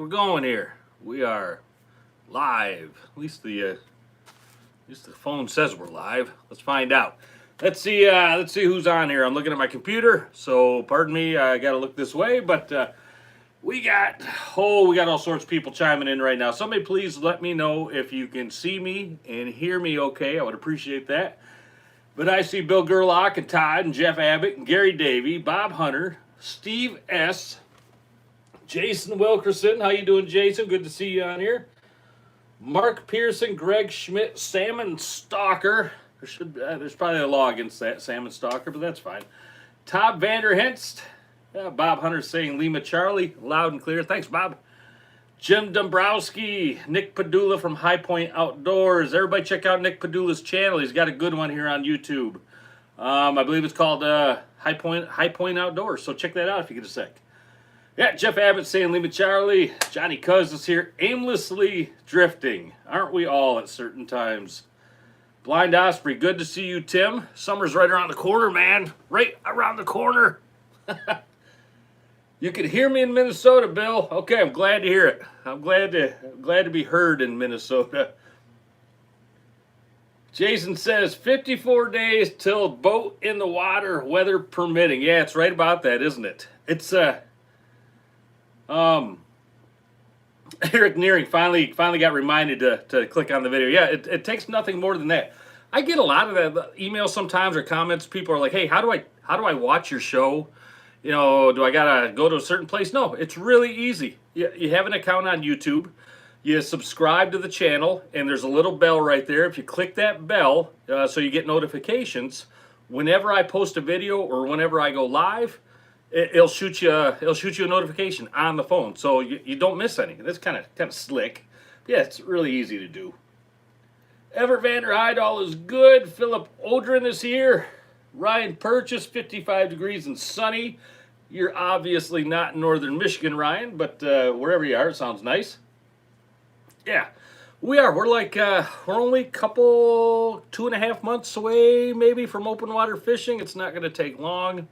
we're going here. We are live. At least the phone says we're live. Let's find out. Let's see who's on here. I'm looking at my computer, so pardon me. I got to look this way, but we got all sorts of people chiming in right now. Somebody please let me know if you can see me and hear me okay. I would appreciate that. But I see Bill Gerlach and Todd and Jeff Abbott and Gary Davey, Bob Hunter, Steve S., Jason Wilkerson. How you doing, Jason? Good to see you on here. Mark Pearson, Greg Schmidt, Salmon Stalker. There's probably a law against that, Salmon Stalker, but that's fine. Todd Vanderhenst. Bob Hunter saying Lima Charlie, loud and clear. Thanks, Bob. Jim Dombrowski, Nick Padula from High Point Outdoors. Everybody check out Nick Padula's channel. He's got a good one here on YouTube. I believe it's called High Point Outdoors, so check that out if you get a sec. Yeah, Jeff Abbott saying Lima Charlie. Johnny Cuz is here, aimlessly drifting. Aren't we all at certain times? Blind Osprey, good to see you, Tim. Summer's right around the corner, man. Right around the corner. You can hear me in Minnesota, Bill. Okay, I'm glad to hear it. I'm glad to be heard in Minnesota. Jason says 54 days till boat in the water, weather permitting. Yeah, it's right about that, isn't it? It's Eric Nearing finally got reminded to click on the video. Yeah, it takes nothing more than that. I get a lot of that emails sometimes or comments. People are like, "Hey, how do I watch your show? You know, do I gotta go to a certain place?" No, it's really easy. You have an account on YouTube. You subscribe to the channel, and there's a little bell right there. If you click that bell, so you get notifications, whenever I post a video or whenever I go live, it'll shoot you a notification on the phone, so you don't miss anything. That's kind of slick. Yeah, it's really easy to do. Everett Vander Heidal is good. Philip Odrin is here. Ryan Purchase, 55 degrees and sunny. You're obviously not in northern Michigan, Ryan, but wherever you are, it sounds nice. Yeah, we are. We're only a couple, 2.5 months away, maybe, from open water fishing. It's not going to take long.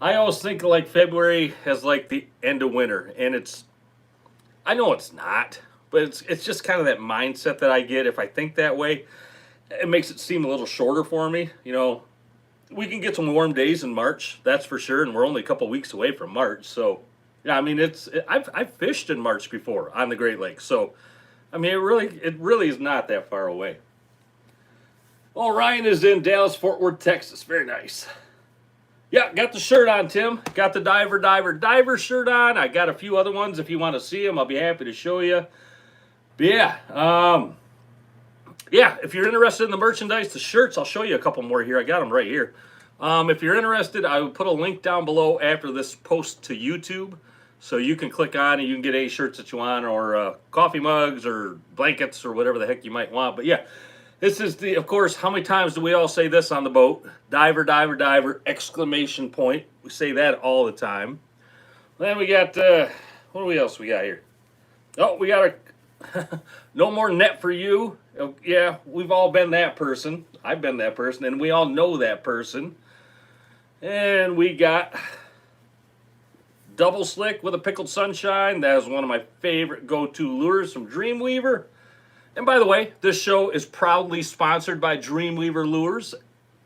I always think of like February as like the end of winter, and I know it's not, but it's just kind of that mindset that I get. If I think that way, it makes it seem a little shorter for me. You know, we can get some warm days in March, that's for sure, and we're only a couple weeks away from March. So, yeah, I mean, I've fished in March before on the Great Lakes, so I mean, it really is not that far away. Oh, Ryan is in Dallas, Fort Worth, Texas. Very nice. Yeah, got the shirt on, Tim. Got the diver shirt on. I got a few other ones. If you want to see them, I'll be happy to show you. But yeah, if you're interested in the merchandise, the shirts, I'll show you a couple more here. I got them right here. If you're interested, I will put a link down below after this post to YouTube, so you can click on and you can get any shirts that you want, or coffee mugs or blankets or whatever the heck you might want. But yeah, this is of course, how many times do we all say this on the boat? Diver, diver, diver, exclamation point. We say that all the time. Then we got, what else we got here? Oh, we got no more net for you. Yeah, we've all been that person. I've been that person, and we all know that person. And we got double slick with a pickled sunshine. That is one of my favorite go-to lures from Dreamweaver. And by the way, this show is proudly sponsored by Dreamweaver Lures.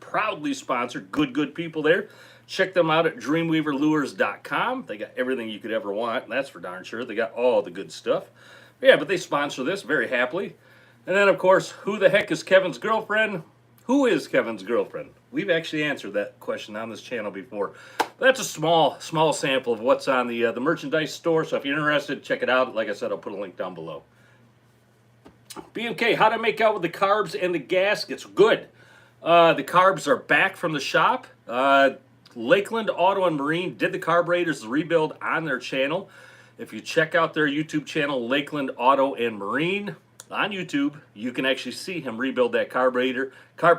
Proudly sponsored. Good people there. Check them out at dreamweaverlures.com. They got everything you could ever want, and that's for darn sure. They got all the good stuff. Yeah, but they sponsor this very happily. And then, of course, who the heck is Kevin's girlfriend? Who is Kevin's girlfriend? We've actually answered that question on this channel before. That's a small sample of what's on the merchandise store. So if you're interested, check it out. Like I said, I'll put a link down below. BMK, how to make out with the carbs and the gaskets? Good. The carbs are back from the shop. Lakeland Auto and Marine did the carburetors rebuild on their channel. If you check out their YouTube channel, Lakeland Auto and Marine, on YouTube, you can actually see him rebuild that carburetor. I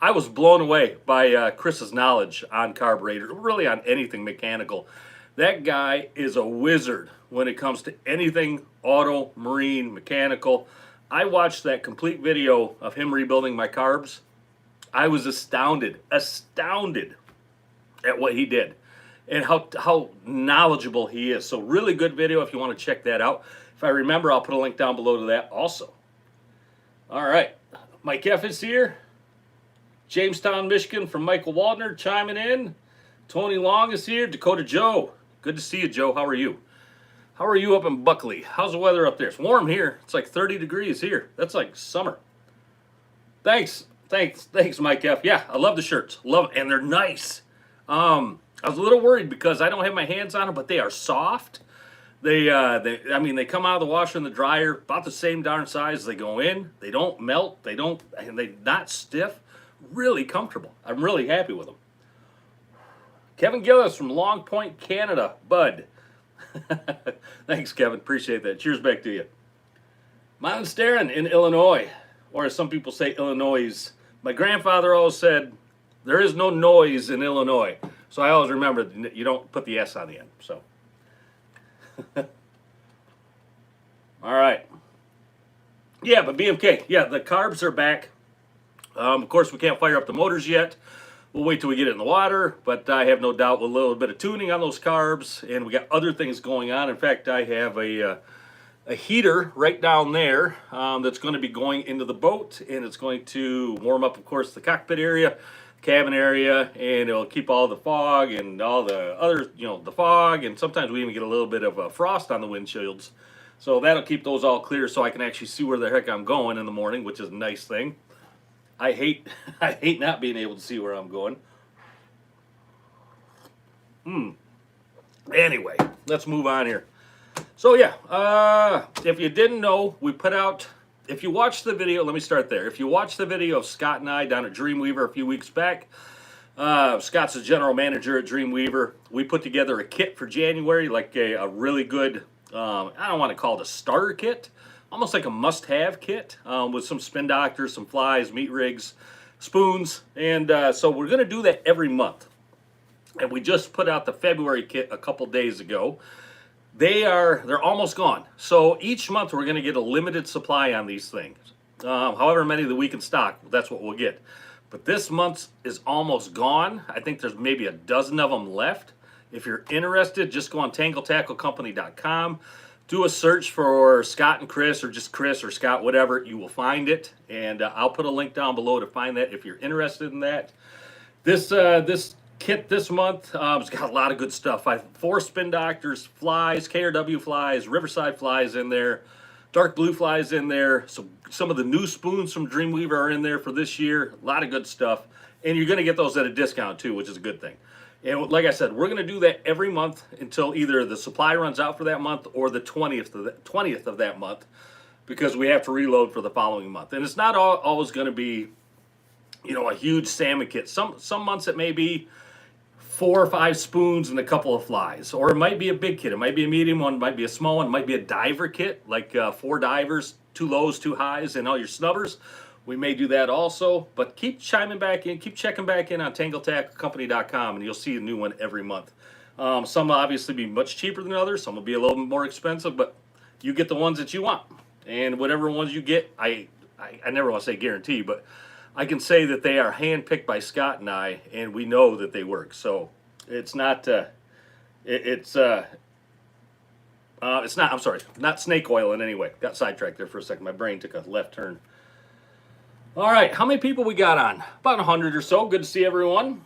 was blown away by Chris's knowledge on carburetor, really on anything mechanical. That guy is a wizard when it comes to anything auto, marine, mechanical. I watched that complete video of him rebuilding my carbs. I was astounded at what he did. and how knowledgeable he is. So really good video if you want to check that out. If I remember, I'll put a link down below to that also. All right, Mike F is here. Jamestown, Michigan from Michael Waldner chiming in. Tony Long is here. Dakota Joe. Good to see you, Joe. How are you? How are you up in Buckley? How's the weather up there? It's warm here. It's like 30 degrees here. That's like summer. Thanks, Mike F. Yeah, I love the shirts. Love it, and they're nice. I was a little worried because I don't have my hands on them, but they are soft. They come out of the washer and the dryer about the same darn size as they go in. They don't melt. They're not stiff. Really comfortable. I'm really happy with them. Kevin Gillis from Long Point, Canada. Bud. Thanks, Kevin. Appreciate that. Cheers back to you. Mount Starin in Illinois, or as some people say, Illinois. My grandfather always said, there is no noise in Illinois. So I always remember, you don't put the S on the end. So, all right. Yeah, but BMK, yeah, the carbs are back. Of course, we can't fire up the motors yet. We'll wait till we get it in the water, but I have no doubt with a little bit of tuning on those carbs, and we got other things going on. In fact, I have a heater right down there that's going to be going into the boat, and it's going to warm up, of course, the cockpit area, cabin area, and it'll keep all the fog and all the other, the fog, and sometimes we even get a little bit of frost on the windshields. So that'll keep those all clear so I can actually see where the heck I'm going in the morning, which is a nice thing. I hate not being able to see where I'm going. Anyway, let's move on here. So yeah, if you didn't know, we put out, if you watched the video, let me start there. If you watched the video of Scott and I down at Dreamweaver a few weeks back, Scott's the general manager at Dreamweaver. We put together a kit for January, like a really good, I don't want to call it a starter kit, almost like a must-have kit with some spin doctors, some flies, meat rigs, spoons, and so we're going to do that every month. And we just put out the February kit a couple days ago. They're almost gone. So each month we're going to get a limited supply on these things. However many that we can stock, that's what we'll get. But this month is almost gone. I think there's maybe a dozen of them left. If you're interested, just go on TangledTackleCompany.com. Do a search for Scott and Chris, or just Chris or Scott, whatever. You will find it, and I'll put a link down below to find that if you're interested in that. This kit this month has got a lot of good stuff. I have 4 spin doctors, flies, KRW flies, Riverside flies in there, dark blue flies in there. So some of the new spoons from Dreamweaver are in there for this year. A lot of good stuff, and you're going to get those at a discount too, which is a good thing. And like I said, we're going to do that every month until either the supply runs out for that month or the 20th of that month, because we have to reload for the following month. And it's not always going to be, a huge salmon kit. Some months it may be 4 or 5 spoons and a couple of flies, or it might be a big kit. It might be a medium one, it might be a small one, it might be a diver kit, like 4 divers, 2 lows, 2 highs, and all your snubbers. We may do that also, but keep chiming back in, keep checking back in on TangledTackleCompany.com, and you'll see a new one every month. Some will obviously be much cheaper than others. Some will be a little bit more expensive, but you get the ones that you want. And whatever ones you get, I never want to say guarantee, but I can say that they are handpicked by Scott and I, and we know that they work. So it's not, I'm sorry, not snake oil in any way. Got sidetracked there for a second. My brain took a left turn. All right, how many people we got on? About 100 or so. Good to see everyone.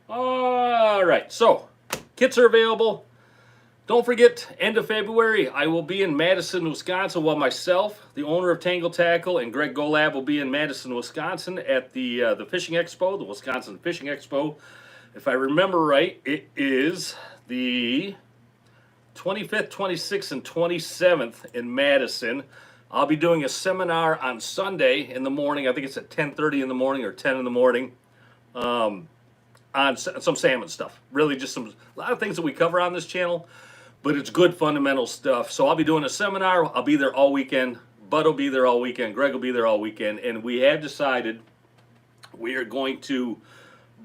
All right, so kits are available. Don't forget, end of February, I will be in Madison, Wisconsin. Well, myself, the owner of Tangled Tackle, and Greg Golab will be in Madison, Wisconsin at the Fishing Expo, the Wisconsin Fishing Expo. If I remember right, it is the 25th, 26th, and 27th in Madison. I'll be doing a seminar on Sunday in the morning. I think it's at 10:30 in the morning or 10 in the morning on some salmon stuff. Really just a lot of things that we cover on this channel, but it's good fundamental stuff. So I'll be doing a seminar. I'll be there all weekend. Bud will be there all weekend. Greg will be there all weekend. And we have decided we are going to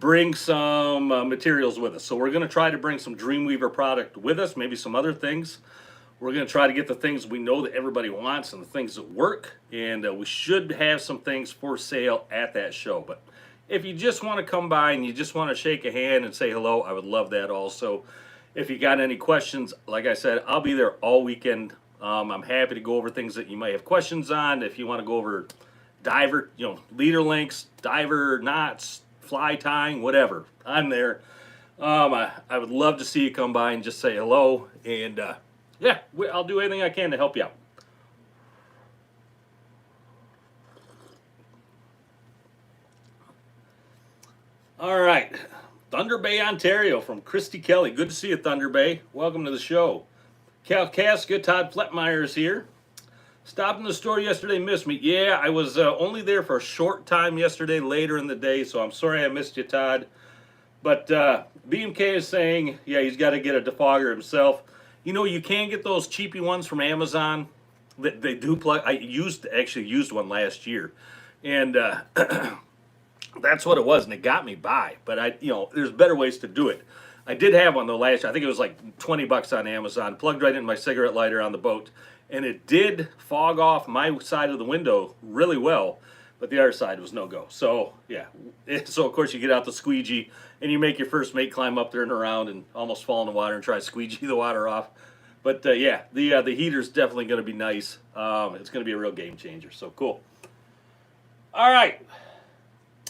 bring some materials with us. So we're going to try to bring some Dreamweaver product with us, maybe some other things. We're going to try to get the things we know that everybody wants and the things that work. And we should have some things for sale at that show. But if you just want to come by and you just want to shake a hand and say hello, I would love that also. If you got any questions, like I said, I'll be there all weekend. I'm happy to go over things that you might have questions on. If you want to go over diver, leader links, diver knots, fly tying, whatever, I'm there. I would love to see you come by and just say hello. And yeah, I'll do anything I can to help you out. All right, Thunder Bay, Ontario, from Christy Kelly. Good to see you, Thunder Bay. Welcome to the show. Cal Casca, Todd Fletmeyer is here. Stopped in the store yesterday, missed me. Yeah, I was only there for a short time yesterday, later in the day, so I'm sorry I missed you, Todd. But BMK is saying, yeah, he's got to get a defogger himself. You can get those cheapy ones from Amazon. They do plug. I actually used one last year, and that's what it was, and it got me by. But there's better ways to do it. I did have one though last year. I think it was like $20 on Amazon. Plugged right into my cigarette lighter on the boat, and it did fog off my side of the window really well, but the other side was no go. So yeah, so of course you get out the squeegee and you make your first mate climb up there and around and almost fall in the water and try to squeegee the water off. But yeah, the heater's definitely going to be nice. It's going to be a real game changer. So cool. All right.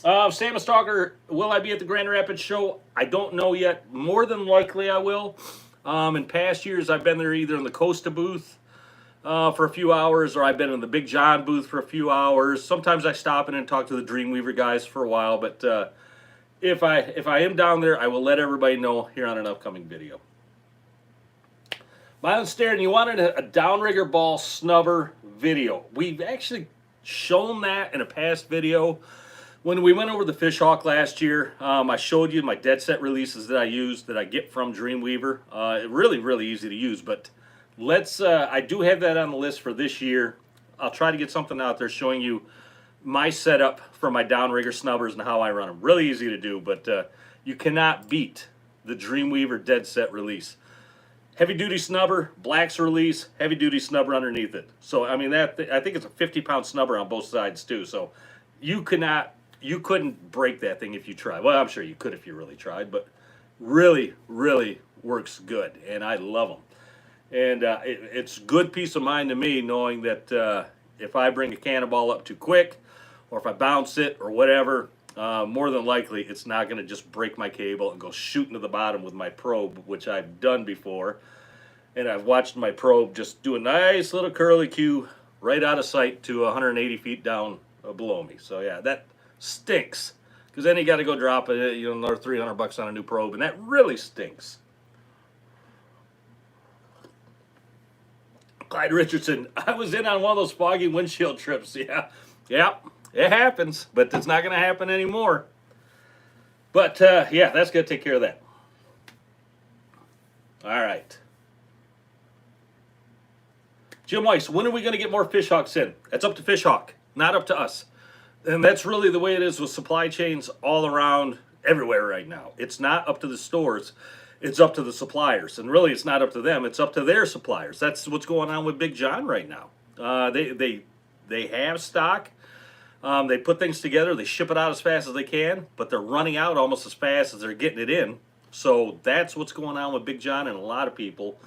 Sam Stalker, will I be at the Grand Rapids show? I don't know yet. More than likely I will. In past years, I've been there either in the Costa booth for a few hours, or I've been in the Big John booth for a few hours. Sometimes I stop in and talk to the Dreamweaver guys for a while, but if I am down there, I will let everybody know here on an upcoming video. Mylan Staring, you wanted a downrigger ball snubber video. We've actually shown that in a past video. When we went over the Fishhawk last year, I showed you my dead set releases that I use, that I get from Dreamweaver. Really, really easy to use, but I do have that on the list for this year. I'll try to get something out there showing you my setup for my downrigger snubbers and how I run them. Really easy to do, but you cannot beat the Dreamweaver dead set release. Heavy duty snubber, Black's release, heavy duty snubber underneath it. So I mean, I think it's a 50-pound snubber on both sides too. So you couldn't break that thing if you tried. Well, I'm sure you could if you really tried, but really, really works good, and I love them. And it's good peace of mind to me knowing that if I bring a cannonball up too quick, or if I bounce it or whatever, more than likely it's not going to just break my cable and go shooting to the bottom with my probe, which I've done before. And I've watched my probe just do a nice little curly cue right out of sight to 180 feet down below me. So yeah, that stinks, because then you got to go drop it, another $300 on a new probe, and that really stinks. Clyde Richardson, I was in on one of those foggy windshield trips. Yeah, it happens, but it's not going to happen anymore. But yeah, that's going to take care of that. All right. Jim Weiss, when are we going to get more Fishhawks in? That's up to Fishhawk, not up to us. And that's really the way it is with supply chains all around everywhere right now. It's not up to the stores. It's up to the suppliers. And really, it's not up to them. It's up to their suppliers. That's what's going on with Big John right now. They have stock. They put things together. They ship it out as fast as they can, but they're running out almost as fast as they're getting it in. So that's what's going on with Big John and a lot of people.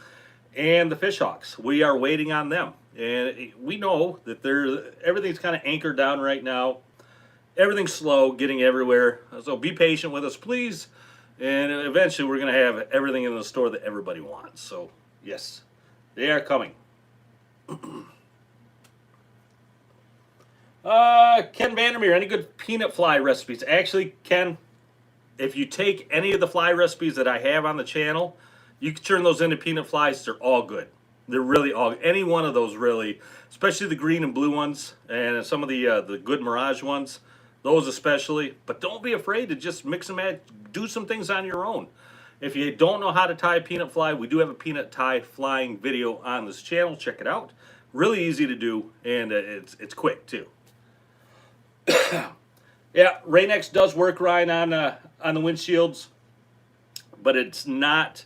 And the Fishhawks. We are waiting on them. And we know that everything's kind of anchored down right now. Everything's slow, getting everywhere. So be patient with us, please. And eventually we're going to have everything in the store that everybody wants. So, yes, they are coming. Ken Vandermeer, any good peanut fly recipes? Actually, Ken, if you take any of the fly recipes that I have on the channel, you can turn those into peanut flies. They're all good. They're really all, any one of those really, especially the green and blue ones and some of the good Mirage ones, those especially. But don't be afraid to just mix and match, do some things on your own. If you don't know how to tie a peanut fly, we do have a peanut tie flying video on this channel. Check it out. Really easy to do, and it's quick too. Yeah, Rain-X does work, Ryan, on the windshields, but it's not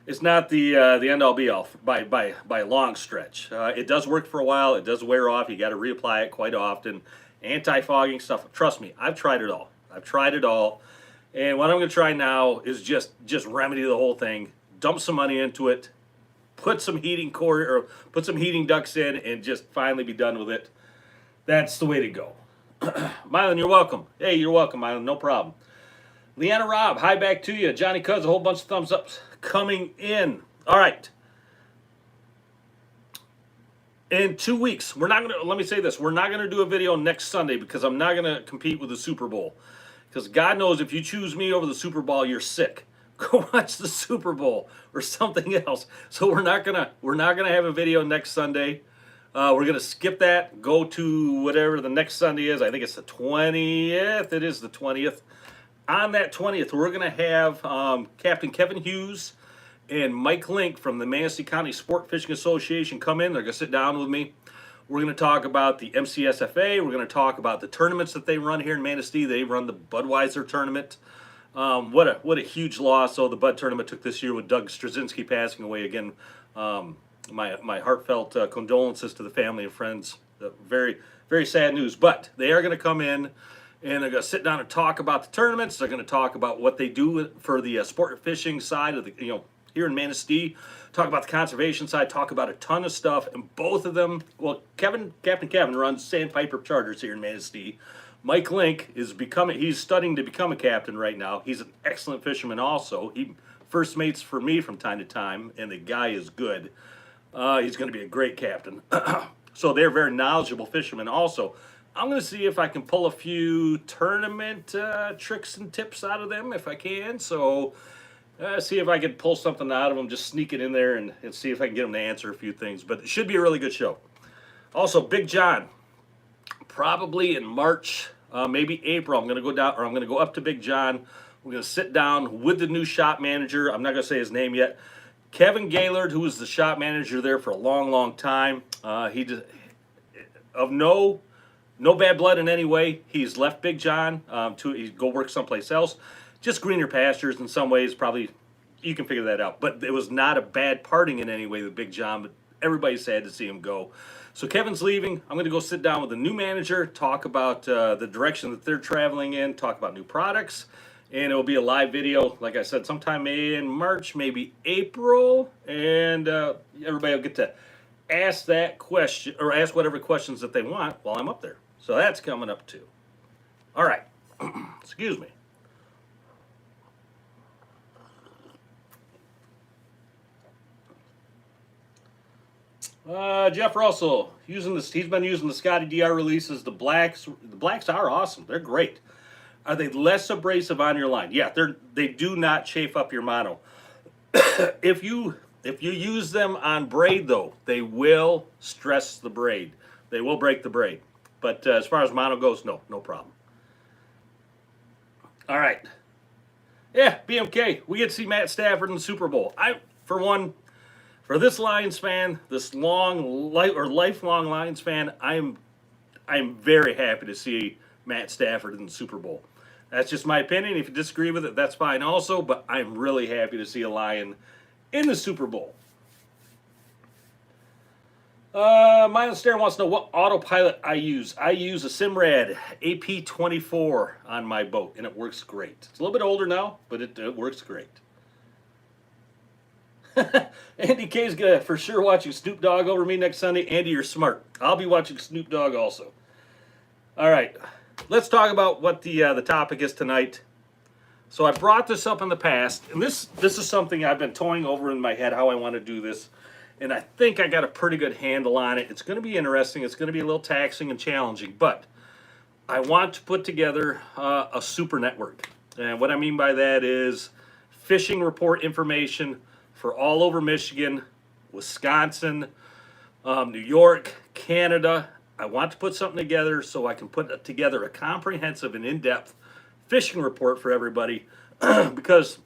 the end-all be-all by a long stretch. It does work for a while. It does wear off. You got to reapply it quite often. Anti-fogging stuff. Trust me, I've tried it all. I've tried it all. And what I'm going to try now is just remedy the whole thing, dump some money into it, put some heating core or put some heating ducts in, and just finally be done with it. That's the way to go. Mylan, you're welcome. Hey, you're welcome, Mylan. No problem. Leanna Robb, hi back to you. Johnny Cuz, a whole bunch of thumbs ups coming in. All right. In 2 weeks, we're not going to, let me say this, we're not going to do a video next Sunday because I'm not going to compete with the Super Bowl. Because God knows if you choose me over the Super Bowl, you're sick. Go watch the Super Bowl or something else. So we're not gonna have a video next Sunday. We're gonna skip that. Go to whatever the next Sunday is. I think it's the 20th. It is the 20th. On that 20th, we're gonna have Captain Kevin Hughes and Mike Link from the Manistee County Sport Fishing Association come in. They're gonna sit down with me. We're going to talk about the MCSFA. We're going to talk about the tournaments that they run here in Manistee. They run the Budweiser tournament. What a huge loss. So the Bud tournament took this year with Doug Straczynski passing away again. My heartfelt condolences to the family and friends. Very, very sad news. But they are going to come in and they're going to sit down and talk about the tournaments. They're going to talk about what they do for the sport fishing side of the, here in Manistee. Talk about the conservation side, talk about a ton of stuff, and both of them, well, Captain Kevin runs Sandpiper Charters here in Manistee. Mike Link he's studying to become a captain right now. He's an excellent fisherman also. He first mates for me from time to time, and the guy is good. He's going to be a great captain. So they're very knowledgeable fishermen also. I'm going to see if I can pull a few tournament tricks and tips out of them if I can. So see if I can pull something out of them, just sneak it in there and see if I can get them to answer a few things. But it should be a really good show. Also, Big John, probably in March, maybe April, I'm going to go down, or I'm going to go up to Big John. We're going to sit down with the new shop manager. I'm not going to say his name yet. Kevin Gaylord, who was the shop manager there for a long, long time. He just, of no bad blood in any way. He's left Big John to go work someplace else. Just greener pastures in some ways, probably, you can figure that out. But it was not a bad parting in any way with Big John, but everybody's sad to see him go. So Kevin's leaving. I'm going to go sit down with the new manager, talk about the direction that they're traveling in, talk about new products, and it will be a live video, like I said, sometime in March, maybe April, and everybody will get to ask that question, or ask whatever questions that they want while I'm up there. So that's coming up too. All right. Excuse me. Jeff Russell, he's been using the Scotty DR releases. The blacks are awesome. They're great. Are they less abrasive on your line? Yeah, they do not chafe up your mono. If you use them on braid though, they will stress the braid. They will break the braid. But as far as mono goes, no problem. All right. Yeah, BMK, we get to see Matt Stafford in the Super Bowl. For this Lions fan, this lifelong Lions fan, I'm very happy to see Matt Stafford in the Super Bowl. That's just my opinion. If you disagree with it, that's fine also, but I'm really happy to see a Lion in the Super Bowl. Mylan Stare wants to know what autopilot I use. I use a Simrad AP24 on my boat, and it works great. It's a little bit older now, but it works great. Andy K's gonna for sure watching Snoop Dogg over me next Sunday. Andy, you're smart. I'll be watching Snoop Dogg also. All right, let's talk about what the topic is tonight. So I brought this up in the past, and this is something I've been toying over in my head how I want to do this, and I think I got a pretty good handle on it. It's going to be interesting. It's going to be a little taxing and challenging, but I want to put together a super network, and what I mean by that is fishing report information for all over Michigan, Wisconsin, New York, Canada. I want to put something together so I can put together a comprehensive and in-depth fishing report for everybody. Because,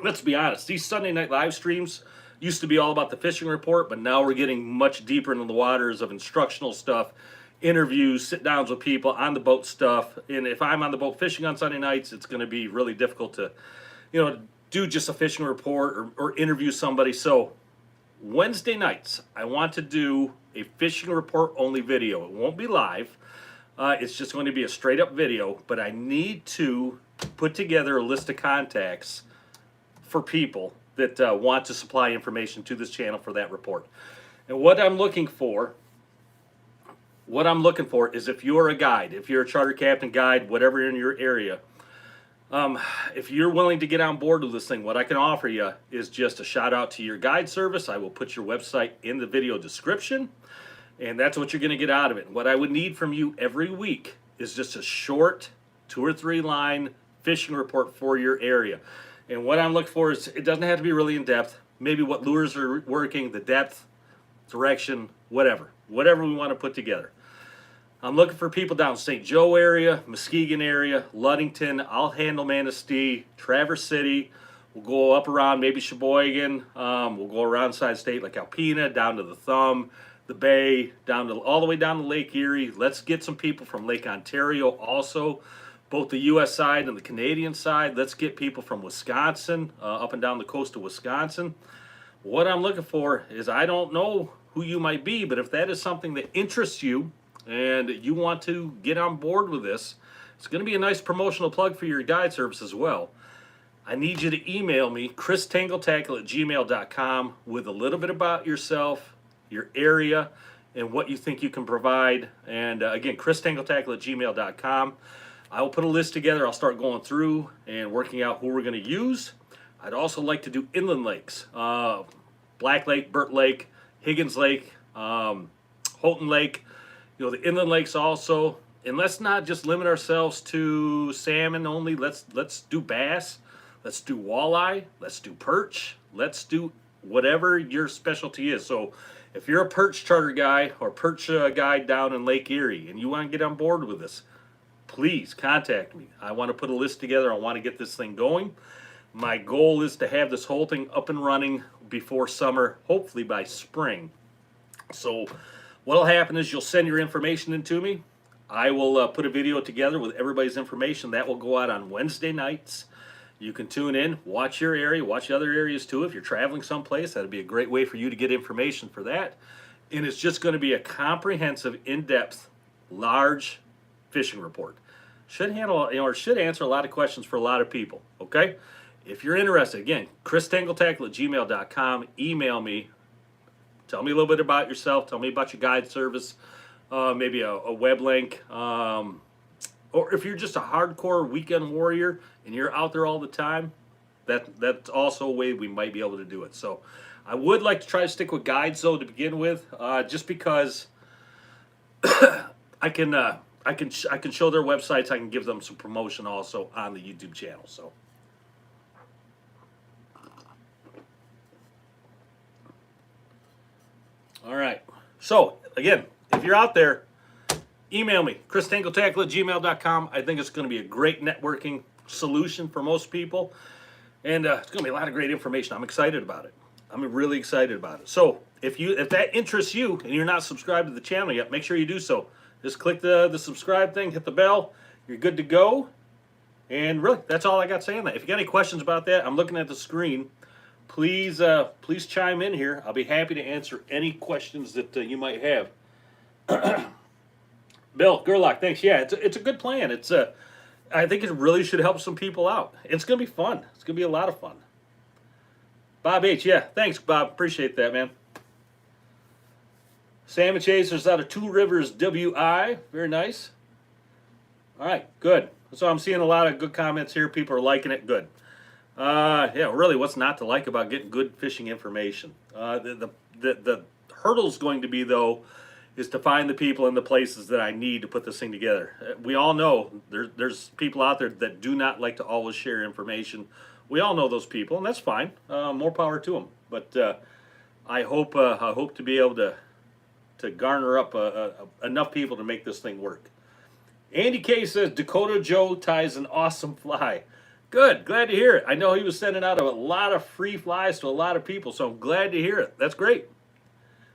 let's be honest, these Sunday night live streams used to be all about the fishing report, but now we're getting much deeper into the waters of instructional stuff, interviews, sit-downs with people, on the boat stuff. And if I'm on the boat fishing on Sunday nights, it's going to be really difficult to, do just a fishing report or interview somebody. So Wednesday nights, I want to do a fishing report only video. It won't be live. It's just going to be a straight up video, but I need to put together a list of contacts for people that want to supply information to this channel for that report. And what I'm looking for is if you're a guide, if you're a charter captain, guide, whatever in your area, if you're willing to get on board with this thing, what I can offer you is just a shout out to your guide service. I will put your website in the video description, and that's what you're going to get out of it. What I would need from you every week is just a short 2 or 3 line fishing report for your area. And what I'm looking for is, it doesn't have to be really in depth. Maybe what lures are working, the depth, direction, whatever we want to put together. I'm looking for people down St. Joe area, Muskegon area, Ludington. I'll handle Manistee, Traverse City. We'll go up around maybe Sheboygan. We'll go around side state like Alpena, down to the Thumb, the Bay, down to all the way down to Lake Erie. Let's get some people from Lake Ontario also, both the U.S. side and the Canadian side. Let's get people from Wisconsin, up and down the coast of Wisconsin. What I'm looking for is, I don't know who you might be, but if that is something that interests you and you want to get on board with this, it's going to be a nice promotional plug for your guide service as well. I need you to email me, christangletackel@gmail.com, with a little bit about yourself, your area, and what you think you can provide. And again, christangletackel@gmail.com. I will put a list together. I'll start going through and working out who we're going to use. I'd also like to do inland lakes, Black Lake, Burt Lake, Higgins Lake, Houghton Lake. You know, the inland lakes also. And let's not just limit ourselves to salmon only. Let's do bass. Let's do walleye. Let's do perch. Let's do whatever your specialty is. So if you're a perch charter guy or perch guide down in Lake Erie and you want to get on board with this, please contact me. I want to put a list together. I want to get this thing going. My goal is to have this whole thing up and running before summer, hopefully by spring. So what'll happen is, you'll send your information in to me. I will put a video together with everybody's information. That will go out on Wednesday nights. You can tune in, watch your area, watch other areas too. If you're traveling someplace, that'd be a great way for you to get information for that. And it's just going to be a comprehensive, in-depth, large fishing report. Should handle, or should answer a lot of questions for a lot of people. Okay? If you're interested, again, christangletackel@gmail.com. Email me. Tell me a little bit about yourself. Tell me about your guide service. Maybe a web link. Or if you're just a hardcore weekend warrior and you're out there all the time, that's also a way we might be able to do it. So I would like to try to stick with guides though to begin with, just because I can show their websites. I can give them some promotion also on the YouTube channel. So. All right. So, again, if you're out there, email me, christangletackel@gmail.com. I think it's going to be a great networking solution for most people. And it's going to be a lot of great information. I'm excited about it. I'm really excited about it. So, if that interests you and you're not subscribed to the channel yet, make sure you do so. Just click the subscribe thing, hit the bell. You're good to go. And really, that's all I got saying that. If you got any questions about that, I'm looking at the screen. Please chime in here. I'll be happy to answer any questions that you might have. Bill Gerlach, thanks. Yeah, it's a good plan. I think it really should help some people out. It's gonna be fun. It's gonna be a lot of fun. Bob H, yeah, thanks, Bob. Appreciate that, man. Salmon Chasers out of Two Rivers, WI. Very nice. All right, good. So I'm seeing a lot of good comments here. People are liking it. Good. Yeah, really, what's not to like about getting good fishing information? The hurdle's going to be, though, is to find the people and the places that I need to put this thing together. We all know there's people out there that do not like to always share information. We all know those people, and that's fine. More power to them. But I hope to be able to garner up enough people to make this thing work. Andy K says Dakota Joe ties an awesome fly. Good, glad to hear it. I know he was sending out a lot of free flies to a lot of people, so I'm glad to hear it. That's great.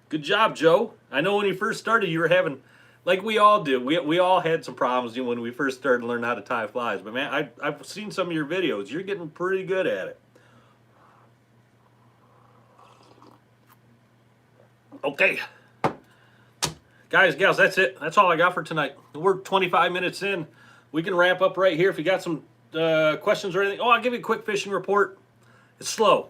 Good job, Joe. I know when you first started, you were having, like we all do, we all had some problems when we first started to learn how to tie flies. But man, I've seen some of your videos. You're getting pretty good at it. Okay. guys, gals, that's it. That's all I got for tonight. We're 25 minutes in. We can wrap up right here. If you got some questions or anything, I'll give you a quick fishing report. It's slow.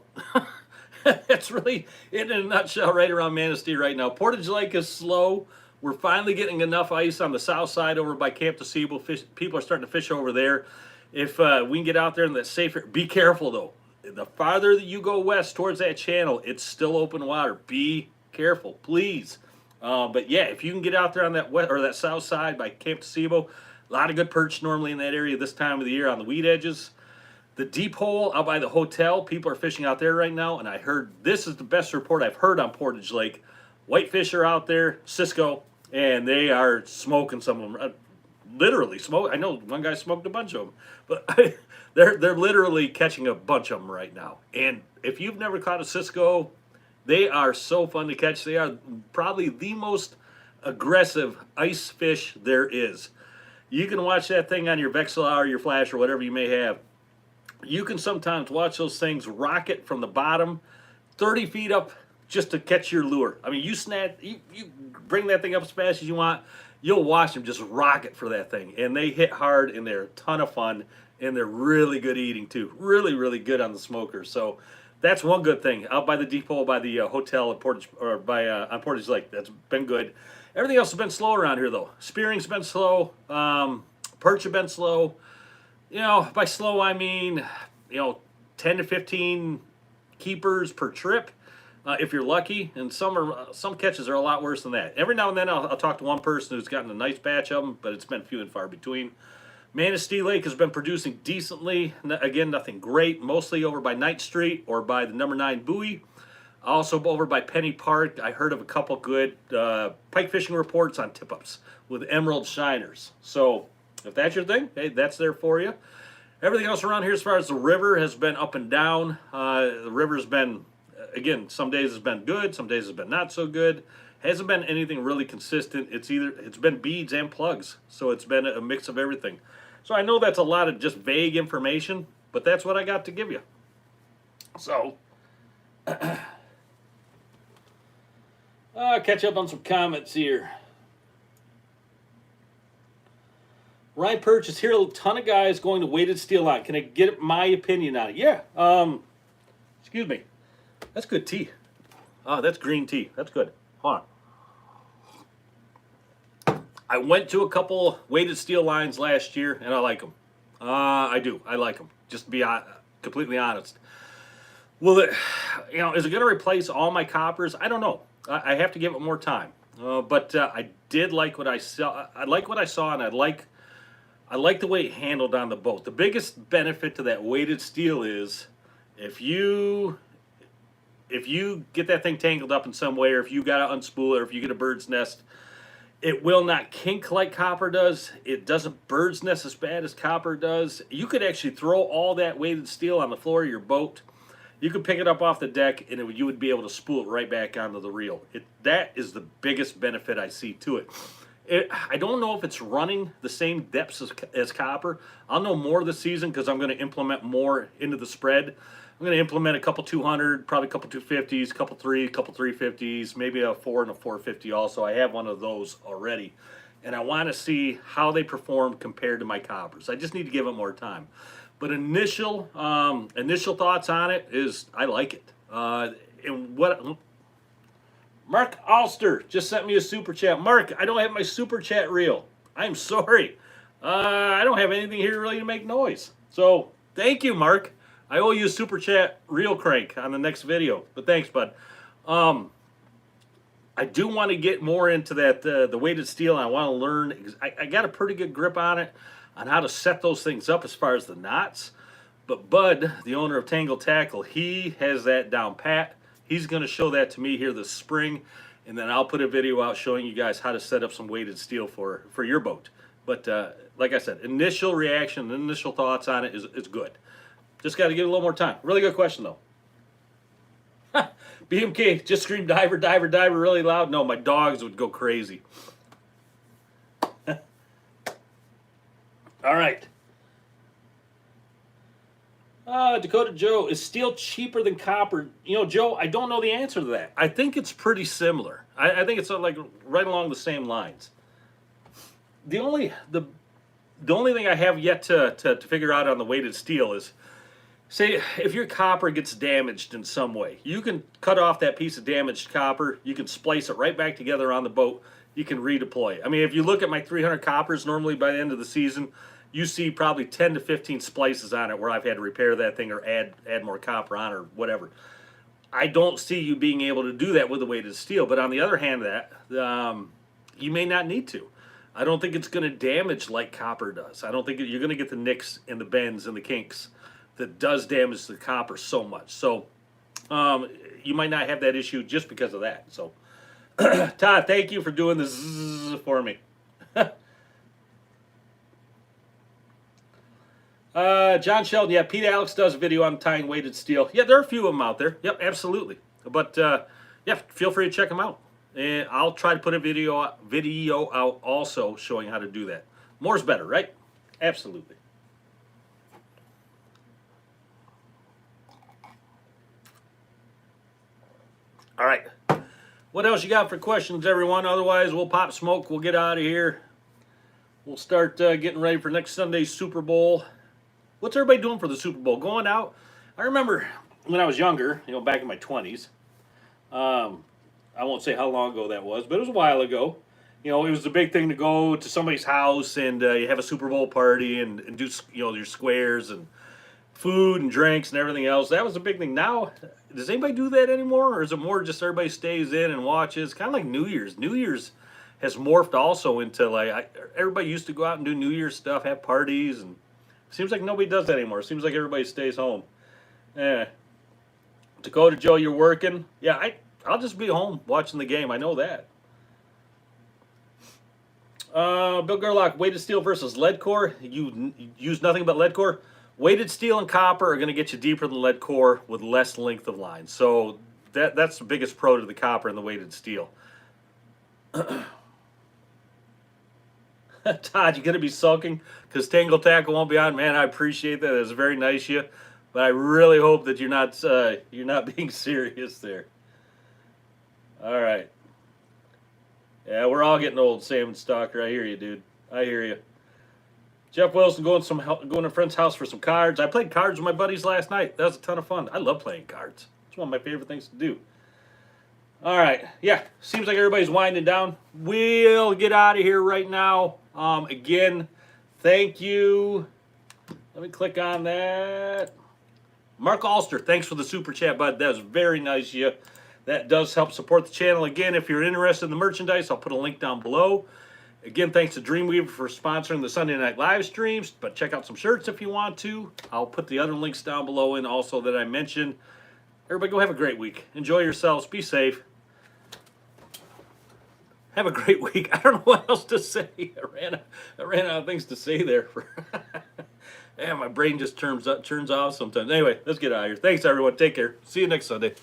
It's really, in a nutshell, right around Manistee right now. Portage Lake is slow. We're finally getting enough ice on the south side over by Camp DeSebo. People are starting to fish over there. If we can get out there in that safer, be careful though. The farther that you go west towards that channel, it's still open water. Be careful, please. But yeah, if you can get out there on that west or that south side by Camp DeSebo, a lot of good perch normally in that area this time of the year on the weed edges. The deep hole out by the hotel, people are fishing out there right now, and I heard this is the best report I've heard on Portage Lake. Whitefish are out there, Cisco, and they are smoking some of them. Literally smoke. I know one guy smoked a bunch of them, but they're literally catching a bunch of them right now. And if you've never caught a Cisco, they are so fun to catch. They are probably the most aggressive ice fish there is. You can watch that thing on your Vexilla or your flash or whatever you may have. You can sometimes watch those things rocket from the bottom 30 feet up just to catch your lure. I mean, you bring that thing up as fast as you want, you'll watch them just rocket for that thing. And they hit hard, and they're a ton of fun, and they're really good eating too. Really, really good on the smoker. So that's one good thing. Out by the deep hole by the hotel at Portage, or by on Portage Lake, that's been good. Everything else has been slow around here though. Spearing's been slow. Perch have been slow. You know, by slow I mean, 10 to 15 keepers per trip, if you're lucky. And some catches are a lot worse than that. Every now and then I'll talk to one person who's gotten a nice batch of them, but it's been few and far between. Manistee Lake has been producing decently. Again, nothing great. Mostly over by Knight Street or by the number 9 buoy. Also over by Penny Park, I heard of a couple good pike fishing reports on tip-ups with emerald shiners. So if that's your thing, hey, that's there for you. Everything else around here as far as the river has been up and down. The river's been, again, some days has been good, some days has been not so good. Hasn't been anything really consistent. It's been beads and plugs, so it's been a mix of everything. So I know that's a lot of just vague information, but that's what I got to give you. So I'll catch up on some comments here. Ryan Perch is here. A ton of guys going to weighted steel line. Can I get my opinion on it? Yeah. Excuse me. That's good tea. That's green tea. That's good. Hold on. I went to a couple weighted steel lines last year, and I like them. I do. I like them. Just to be completely honest. Will it? Is it going to replace all my coppers? I don't know. I have to give it more time. But I did like what I saw. I like what I saw, and I like the way it handled on the boat. The biggest benefit to that weighted steel is if you get that thing tangled up in some way, or if you got to unspool it, or if you get a bird's nest, it will not kink like copper does. It doesn't bird's nest as bad as copper does. You could actually throw all that weighted steel on the floor of your boat. You could pick it up off the deck, and you would be able to spool it right back onto the reel. That is the biggest benefit I see to it. I don't know if it's running the same depths as copper. I'll know more this season because I'm going to implement more into the spread. I'm going to implement a couple 200, probably a couple 250s, couple 350s, maybe a 4 and a 450 also. I have one of those already. And I want to see how they perform compared to my coppers. I just need to give it more time. But initial thoughts on it is I like it. And what Mark Alster just sent me a super chat. Mark, I don't have my super chat reel. I'm sorry. I don't have anything here really to make noise. So thank you, Mark. I owe you a super chat reel crank on the next video. But thanks, bud. I do want to get more into that the weighted steel. And I want to learn. I got a pretty good grip on it, on how to set those things up as far as the knots. But Bud, the owner of Tangle Tackle, he has that down pat. He's going to show that to me here this spring, and then I'll put a video out showing you guys how to set up some weighted steel for your boat. But like I said, initial reaction, initial thoughts on it is good. Just got to give it a little more time. Really good question, though. BMK just screamed diver, diver, diver really loud. No, my dogs would go crazy. All right. Dakota Joe, is steel cheaper than copper? You know, Joe, I don't know the answer to that. I think it's pretty similar. I think it's like right along the same lines. The only thing I have yet to figure out on the weighted steel is, say if your copper gets damaged in some way, you can cut off that piece of damaged copper, you can splice it right back together on the boat, you can redeploy it. I mean, if you look at my 300 coppers, normally by the end of the season, you see probably 10 to 15 splices on it where I've had to repair that thing or add more copper on or whatever. I don't see you being able to do that with the weighted steel, but on the other hand, you may not need to. I don't think it's going to damage like copper does. I don't think you're going to get the nicks and the bends and the kinks that does damage the copper so much. So you might not have that issue just because of that. So Todd, thank you for doing this for me. John Sheldon, yeah, Pete Alex does a video on tying weighted steel. Yeah, there are a few of them out there. Yep, absolutely. But yeah, feel free to check them out. And I'll try to put a video out also showing how to do that. More's better, right? Absolutely. All right. What else you got for questions, everyone? Otherwise, we'll pop smoke. We'll get out of here. We'll start getting ready for next Sunday's Super Bowl. What's everybody doing for the Super Bowl? Going out? I remember when I was younger, you know, back in my 20s. I won't say how long ago that was, but it was a while ago. You know, it was the big thing to go to somebody's house and you have a Super Bowl party and do, you know, your squares and food and drinks and everything else. That was a big thing. Now, does anybody do that anymore? Or is it more just everybody stays in and watches? Kind of like New Year's. New Year's has morphed also into like, everybody used to go out and do New Year's stuff, have parties, and it seems like nobody does that anymore. It seems like everybody stays home. Dakota Joe, you're working? Yeah, I'll just be home watching the game. I know that. Bill Gerlach, weighted steel versus lead core. You use nothing but lead core. Weighted steel and copper are going to get you deeper than lead core with less length of line. So that's the biggest pro to the copper and the weighted steel. Todd, you going to be sulking because Tangle Tackle won't be on? Man, I appreciate that. It's very nice of you. But I really hope that you're not being serious there. All right. Yeah, we're all getting old, Salmon Stalker. I hear you, dude. I hear you. Jeff Wilson going to a friend's house for some cards. I played cards with my buddies last night. That was a ton of fun. I love playing cards. It's one of my favorite things to do. All right. Yeah, seems like everybody's winding down. We'll get out of here right now. Again, thank you. Let me click on that. Mark Alster, thanks for the super chat, bud. That was very nice of you. That does help support the channel. Again, if you're interested in the merchandise, I'll put a link down below. Again, thanks to Dreamweaver for sponsoring the Sunday night live streams, but check out some shirts if you want to. I'll put the other links down below and also that I mentioned. Everybody go have a great week. Enjoy yourselves. Be safe. Have a great week. I don't know what else to say. I ran out of things to say there. Yeah, my brain just turns off sometimes. Anyway, let's get out of here. Thanks, everyone. Take care. See you next Sunday.